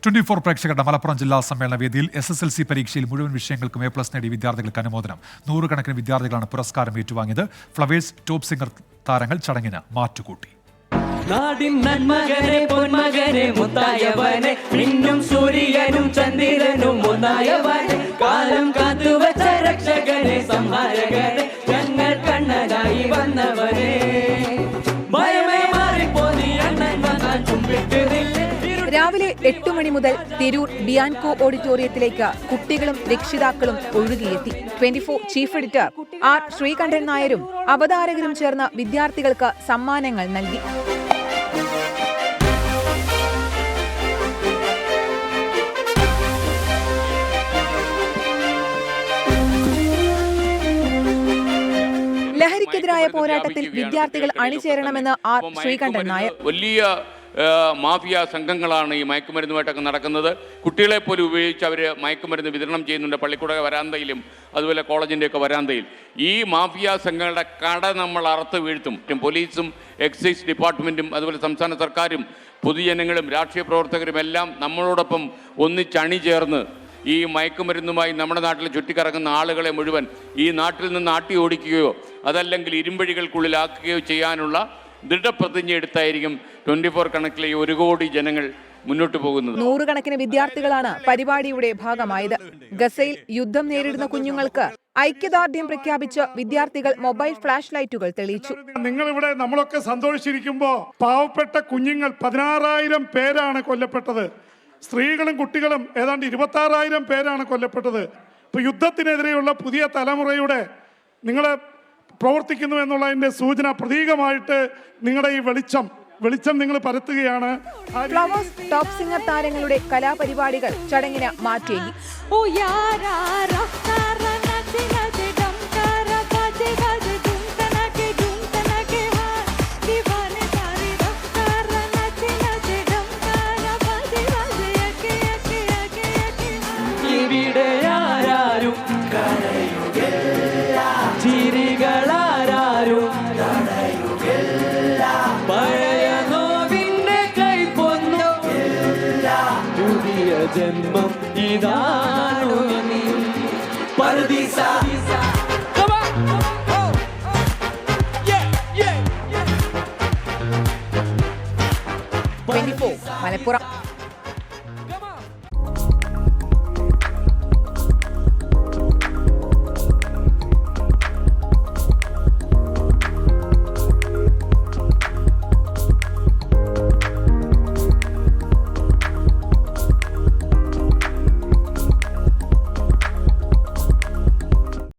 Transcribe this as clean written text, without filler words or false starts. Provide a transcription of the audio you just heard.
24 പ്രേക്ഷകരുടെ മലപ്പുറം ജില്ലാ സമ്മേളന വേദിയിൽ SSLC പരീക്ഷയിൽ മുഴുവൻ വിഷയങ്ങൾക്കും A+ നേടിയ വിദ്യാർത്ഥികൾക്ക് അനുമോദനം. 100 കണക്കിന് വിദ്യാർത്ഥികളാണ് പുരസ്കാരം ഏറ്റുവാങ്ങിയത്. ഫ്ലവേഴ്സ് ടോപ്പ് സിംഗർ താരങ്ങൾ ചടങ്ങിന് മാറ്റുകൂട്ടി. നാടിൻ നന്മകനെ പൊന്മകനെ മുത്തായവനെ മിന്നും സൂര്യനും ചന്ദ്രനും ഒന്നായവനെ കാലം കാത്തുവച്ച രക്ഷകനെ സംഹാരകനെ ഞങ്ങൾ കണ്ണനായി വന്നവനെ ഭയമേ മാറിപ്പോനി അണ്ണൻ വന്നാൽ ചുംബിക്കുന്നില്ല. രാവിലെ 8 മണി മുതൽ തിരൂർ ബിയാൻകോ ഓഡിറ്റോറിയത്തിലേക്ക് കുട്ടികളും രക്ഷിതാക്കളും ഒഴുകിയെത്തി. 24 ചീഫ് എഡിറ്റർ R. ശ്രീകണ്ഠൻ നായരും അവതാരകരും ചേർന്ന് വിദ്യാർത്ഥികൾക്ക് സമ്മാനങ്ങൾ നൽകി. ലഹരിക്കെതിരായ പോരാട്ടത്തിൽ വിദ്യാർത്ഥികൾ അണിചേരണമെന്ന് R. ശ്രീകണ്ഠൻ നായർ. വലിയ മാഫിയ സംഘങ്ങളാണ് ഈ മയക്കുമരുന്നുമായിട്ടൊക്കെ നടക്കുന്നത്. കുട്ടികളെ പോലും ഉപയോഗിച്ച് അവർ മയക്കുമരുന്ന് വിതരണം ചെയ്യുന്നുണ്ട് പള്ളിക്കൂട വരാന്തയിലും അതുപോലെ കോളേജിൻ്റെയൊക്കെ വരാന്തയിൽ. ഈ മാഫിയ സംഘങ്ങളുടെ കട നമ്മൾ അറുത്ത് വീഴ്ത്തും. പോലീസും എക്സൈസ് ഡിപ്പാർട്ട്മെൻറ്റും അതുപോലെ സംസ്ഥാന സർക്കാരും പൊതുജനങ്ങളും രാഷ്ട്രീയ പ്രവർത്തകരും എല്ലാം നമ്മളോടൊപ്പം ഒന്നിച്ചണി ചേർന്ന് ഈ മയക്കുമരുന്നുമായി നമ്മുടെ നാട്ടിൽ ചുറ്റിക്കറങ്ങുന്ന ആളുകളെ മുഴുവൻ ഈ നാട്ടിൽ നിന്ന് ആട്ടി ഓടിക്കുകയോ അതല്ലെങ്കിൽ ഇരുമ്പഴികൾക്കുള്ളിലാക്കുകയോ ചെയ്യാനുള്ള ദൃഢപ്രതിജ്ഞ എടുത്തായിരിക്കും 24 കണക്കിലെ 1 കോടി ജനങ്ങൾ മുന്നോട്ട് പോകുന്നത്. 100 കണക്കിന് വിദ്യാർത്ഥികളാണ് പരിപാടിയുടെ ഭാഗമായത്. ഗസയിൽ യുദ്ധം നേരിടുന്ന കുഞ്ഞുങ്ങൾക്ക് ഐക്യദാർഢ്യം പ്രഖ്യാപിച്ച് വിദ്യാർത്ഥികൾ മൊബൈൽ ഫ്ലാഷ് ലൈറ്റുകൾ തെളിയിച്ചു. നിങ്ങളിവിടെ നമ്മളൊക്കെ സന്തോഷിച്ചിരിക്കുമ്പോൾ പാവപ്പെട്ട കുഞ്ഞുങ്ങൾ 16,000 പേരാണ് കൊല്ലപ്പെട്ടത്. സ്ത്രീകളും കുട്ടികളും ഏതാണ്ട് 26,000 പേരാണ് കൊല്ലപ്പെട്ടത്. ഇപ്പോൾ യുദ്ധത്തിനെതിരെയുള്ള പുതിയ തലമുറയുടെ നിങ്ങൾ പ്രവർത്തിക്കുന്നു എന്നുള്ളതിൻ്റെ സൂചന പ്രതീകമായിട്ട് നിങ്ങളുടെ ഈ വെളിച്ചം നിങ്ങൾ പരത്തുകയാണ്. ഫ്ലവേഴ്സ് ടോപ്പ് സിംഗർ താരങ്ങളുടെ കലാപരിപാടികൾ ചടങ്ങിന് മാറ്റിയേകി. ജന്മം ഇതാണു പർദീസ. 24 മലപ്പുറം.